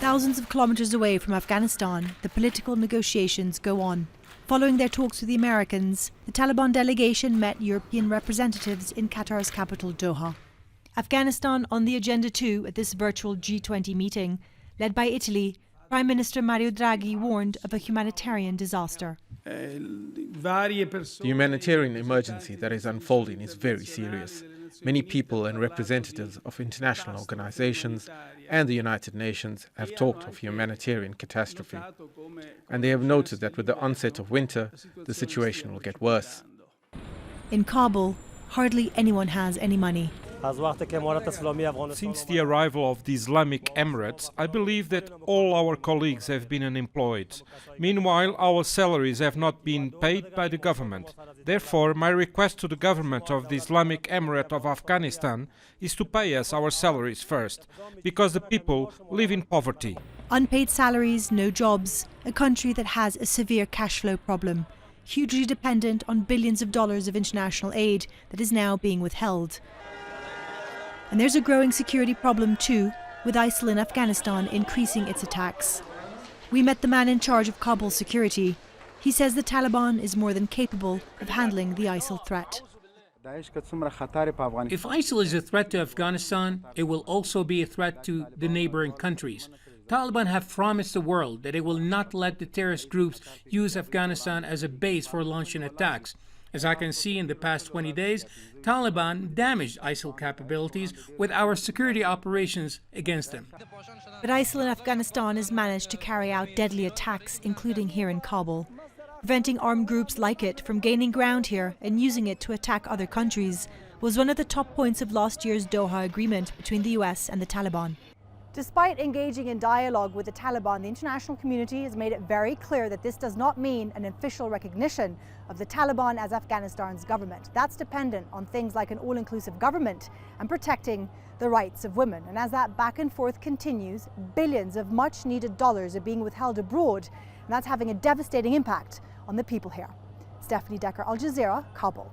Thousands of kilometers away from Afghanistan, the political negotiations go on. Following their talks with the Americans, the Taliban delegation met European representatives in Qatar's capital, Doha. Afghanistan on the agenda too at this virtual G20 meeting. Led by Italy, Prime Minister Mario Draghi warned of a humanitarian disaster. The humanitarian emergency that is unfolding is very serious. Many people and representatives of international organizations and the United Nations have talked of humanitarian catastrophe. And they have noted that with the onset of winter, the situation will get worse. In Kabul, hardly anyone has any money. Since the arrival of the Islamic Emirates, I believe that all our colleagues have been unemployed. Meanwhile, our salaries have not been paid by the government. Therefore, my request to the government of the Islamic Emirate of Afghanistan is to pay us our salaries first, because the people live in poverty. Unpaid salaries, no jobs, a country that has a severe cash flow problem, hugely dependent on billions of dollars of international aid that is now being withheld. And there's a growing security problem too, with ISIL in Afghanistan increasing its attacks. We met the man in charge of Kabul security. He says the Taliban is more than capable of handling the ISIL threat. If ISIL is a threat to Afghanistan, it will also be a threat to the neighboring countries. Taliban have promised the world that they will not let the terrorist groups use Afghanistan as a base for launching attacks. As I can see in the past 20 days, Taliban damaged ISIL capabilities with our security operations against them. But ISIL in Afghanistan has managed to carry out deadly attacks, including here in Kabul, preventing armed groups like it from gaining ground here and using it to attack other countries was one of the top points of last year's Doha agreement between the US and the Taliban. Despite engaging in dialogue with the Taliban, the international community has made it very clear that this does not mean an official recognition of the Taliban as Afghanistan's government. That's dependent on things like an all-inclusive government and protecting the rights of women. And as that back and forth continues, billions of much-needed dollars are being withheld abroad, and that's having a devastating impact on the people here. Stefanie, Dekker, Al Jazeera, Kabul.